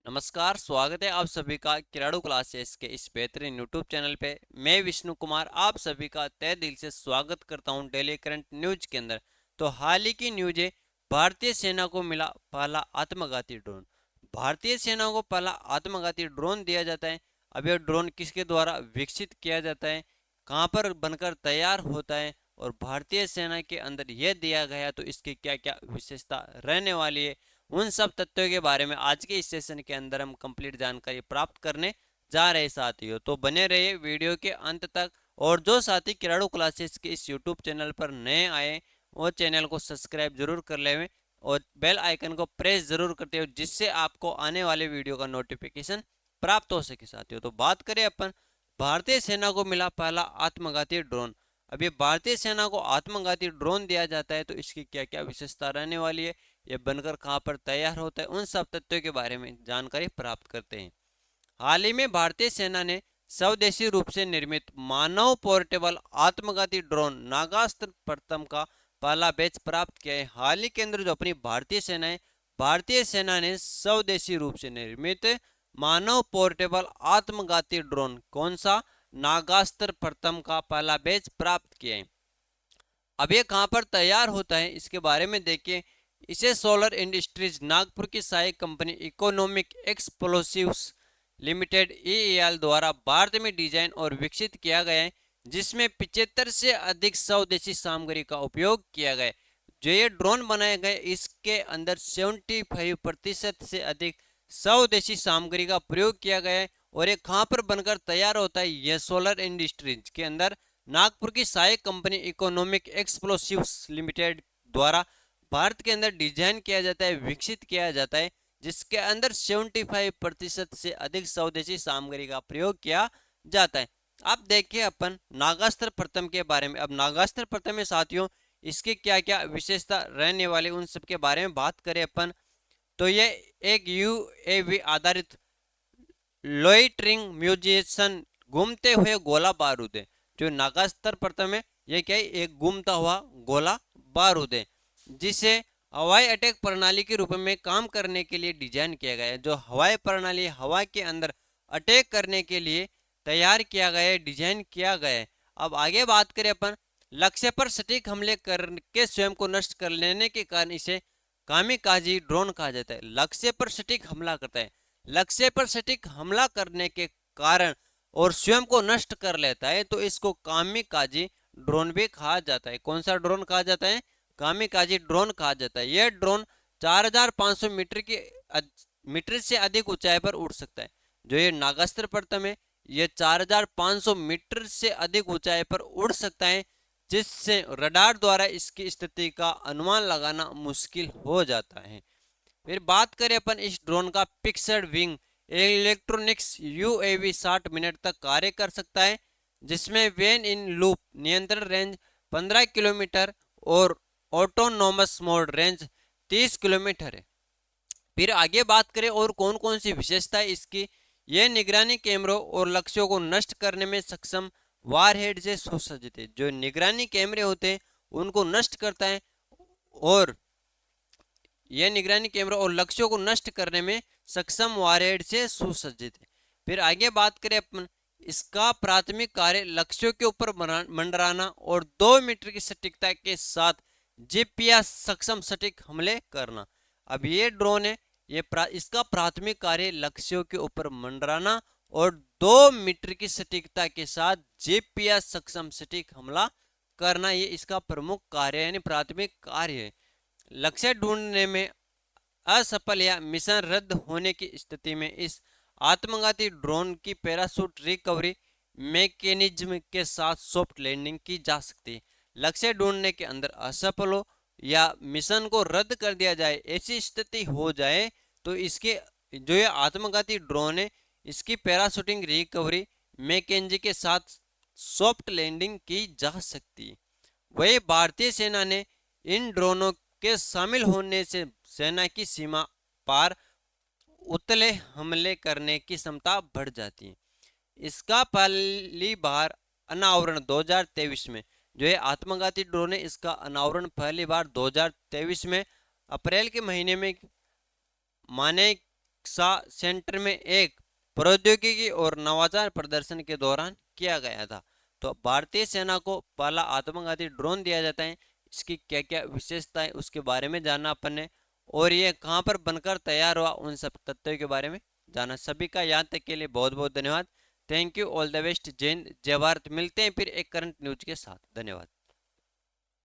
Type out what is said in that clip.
नमस्कार, स्वागत है आप सभी का किराड़ू क्लासेस के इस बेहतरीन यूट्यूब चैनल पे। मैं विष्णु कुमार आप सभी का तहे दिल से स्वागत करता हूं डेली करंट न्यूज के अंदर। तो हाल ही की न्यूज है, भारतीय सेना को मिला पहला आत्मघाती ड्रोन। भारतीय सेना को पहला आत्मघाती ड्रोन दिया जाता है। अब यह ड्रोन किसके द्वारा विकसित किया जाता है, कहाँ पर बनकर तैयार होता है और भारतीय सेना के अंदर यह दिया गया तो इसकी क्या क्या विशेषता रहने वाली है, उन सब तथ्यों के बारे में आज के इस सेशन के अंदर हम कंप्लीट जानकारी प्राप्त करने जा रहे साथियों। तो बने रहिए वीडियो के अंत तक। और जो साथी किराड़ू क्लासेस के इस यूट्यूब चैनल पर नए आए वो चैनल को सब्सक्राइब जरूर कर लें और बेल आइकन को प्रेस जरूर करते हो, जिससे आपको आने वाले वीडियो का नोटिफिकेशन प्राप्त हो सके साथियों। तो बात करें अपन, भारतीय सेना को मिला पहला आत्मघाती ड्रोन। अब ये भारतीय सेना को आत्मघाती ड्रोन दिया जाता है तो इसकी क्या क्या विशेषता रहने वाली है, ये बनकर कहाँ पर तैयार होता है, उन सब तथ्यों के बारे में जानकारी प्राप्त करते हैं। हाल ही में भारतीय सेना ने स्वदेशी रूप से निर्मित मानव पोर्टेबल आत्मघाती ड्रोन नागास्त्र प्रथम का पहला बैच प्राप्त किया है। हाल ही के अंदर जो अपनी भारतीय सेना ने स्वदेशी रूप से निर्मित मानव पोर्टेबल आत्मघाती ड्रोन कौन सा, नागास्त्र प्रथम का पहला बैच प्राप्त किया है। अब ये कहाँ पर तैयार होता है इसके बारे में देखिए। इसे सोलर इंडस्ट्रीज नागपुर की सहायक कंपनी इकोनॉमिक एक्सप्लोसिव्स लिमिटेड ईईएल द्वारा भारत में डिजाइन और विकसित किया गया है, जिसमें 75 से अधिक स्वदेशी सामग्री का उपयोग किया गया है। जो ये ड्रोन बनाए गए इसके अंदर 75% से अधिक स्वदेशी सामग्री का प्रयोग किया गया है। और ये कहाँ पर बनकर तैयार होता है, यह सोलर इंडस्ट्रीज के अंदर नागपुर की सहायक कंपनी इकोनॉमिक एक्सप्लोसिव्स लिमिटेड द्वारा भारत के अंदर डिजाइन किया जाता है, विकसित किया जाता है, जिसके अंदर 75% से अधिक स्वदेशी सामग्री का प्रयोग किया जाता है। अब देखिए अपन नागास्त्र प्रथम के बारे में। अब नागास्त्र प्रथम में साथियों इसकी क्या क्या विशेषता रहने वाली उन सब के बारे में बात करें अपन, तो ये एक यूएवी आधारित लोइटरिंग म्यूजिशन घूमते हुए गोला बारूद है। जो नागास्त्र प्रथम है ये क्या है, एक घूमता हुआ गोला बारूद है, जिसे हवाई अटैक प्रणाली के रूप में काम करने के लिए डिजाइन किया गया है। जो हवाई प्रणाली हवा के अंदर अटैक करने के लिए तैयार किया गया है, डिजाइन किया गया है। अब आगे बात करें अपन, लक्ष्य पर सटीक हमले करके स्वयं को नष्ट कर लेने के कारण इसे कामिकाजी ड्रोन कहा जाता है। लक्ष्य पर सटीक हमला करता है, लक्ष्य पर सटीक हमला करने के कारण और स्वयं को नष्ट कर लेता है तो इसको कामिकाजी ड्रोन भी कहा जाता है। कौन सा ड्रोन कहा जाता है, कामिकाजी ड्रोन कहा जाता है। यह ड्रोन 4500 मीटर से अधिक ऊंचाई पर उड़ सकता है। जो ये नागास्त्र प्रथम है यह 4500 मीटर से अधिक ऊंचाई पर उड़ सकता है, जिससे रडार द्वारा इसकी स्थिति का अनुमान लगाना मुश्किल हो जाता है। फिर बात करें अपन इस ड्रोन का पिक्सड विंग इलेक्ट्रॉनिक्स यूएवी 60 मिनट तक कार्य कर सकता है, जिसमें वेन इन लूप नियंत्रण रेंज 15 किलोमीटर और ऑटोनोमस मोड रेंज 30 किलोमीटर है। फिर आगे बात करें और कौन कौन सी विशेषता है इसकी, यह निगरानी कैमरों और लक्ष्यों को नष्ट करने में सक्षम वारहेड से सुसज्जित है। जो निगरानी कैमरे होते हैं उनको नष्ट करता है और यह निगरानी कैमरा और लक्ष्यों को नष्ट करने में सक्षम वारहेड से सुसज्जित है। फिर आगे बात करें अपन, इसका प्राथमिक कार्य लक्ष्यों के ऊपर मंडराना और 2 मीटर की सटीकता के साथ जीपीएस सक्षम सटीक हमले करना। अब ये ड्रोन है, इसका प्राथमिक कार्य लक्ष्यों के ऊपर मंडराना और 2 मीटर की सटीकता के साथ जीपीएस सक्षम सटीक हमला करना, ये इसका प्रमुख कार्य यानी प्राथमिक कार्य है। लक्ष्य ढूंढने में असफल या मिशन रद्द होने की स्थिति में इस आत्मघाती ड्रोन की पैराशूट रिकवरी मैकेनिज्म के साथ सॉफ्ट लैंडिंग की जा सकती है। लक्ष्य ढूंढने के अंदर असफल हो या मिशन को रद्द कर दिया जाए, ऐसी स्थिति हो जाए तो इसके जो ये आत्मघाती ड्रोन है इसकी पैराशूटिंग रिकवरी मैकेनिज्म के साथ सॉफ्ट लैंडिंग की जा सकती है। वही भारतीय सेना ने इन ड्रोनों के शामिल होने से सेना की सीमा पार उतले हमले करने की क्षमता बढ़ जाती है। इसका पहली बार अनावरण 2023 में, जो है आत्मघाती ड्रोन है इसका अनावरण पहली बार 2023 में अप्रैल के महीने में माने सेंटर में एक प्रौद्योगिकी और नवाचार प्रदर्शन के दौरान किया गया था। तो भारतीय सेना को पहला आत्मघाती ड्रोन दिया जाता है, इसकी क्या क्या विशेषता है उसके बारे में जानना अपन ने, और ये कहाँ पर बनकर तैयार हुआ उन सब तथ्यों के बारे में जाना। सभी का यहाँ तक के लिए बहुत बहुत धन्यवाद। Thank you, all the best, जय हिंद जय भारत। मिलते हैं फिर एक करंट न्यूज के साथ। धन्यवाद।